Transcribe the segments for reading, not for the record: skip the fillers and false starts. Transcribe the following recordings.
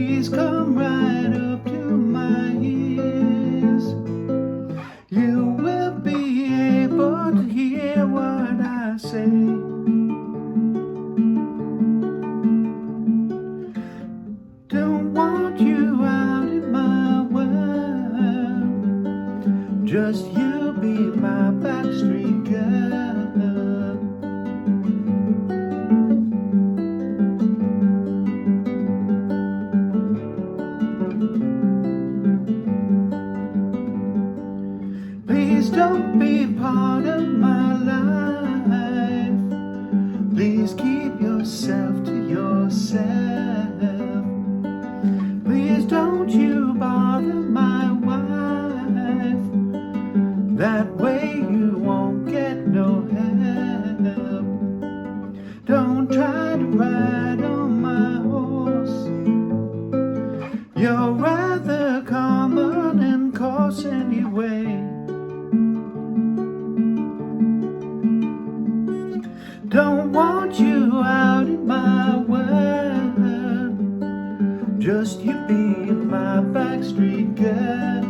Please come right up to my ears. You will be able to hear what I say. Don't want you out in my world. Just you be my backstreet girl. Please don't be part of my life. Please keep yourself to yourself. Please don't you bother my wife. That way you won't get no help. Don't try to ride on my horse. You're rather common and coarse anyway. Don't want you out in my world. Just you being my backstreet girl.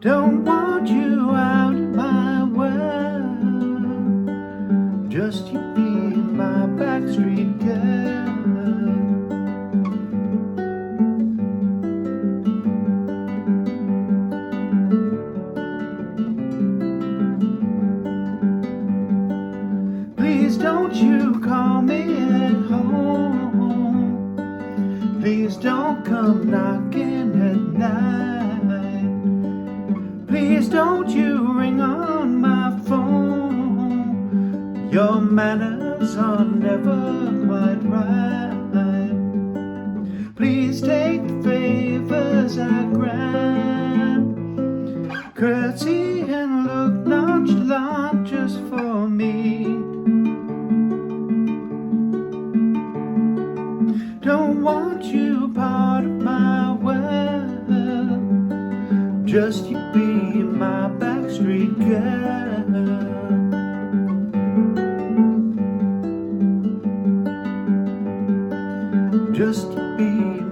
Don't want you out in my world. Just you being my backstreet girl. Please don't you call me at home. Please don't come knocking at night. Please don't you ring on my phone. Your manners are never quite right. Please take the favors I grant. Courtesy and look nonchalant just for me. Don't want you part of my world. Just you be my backstreet girl. Just you be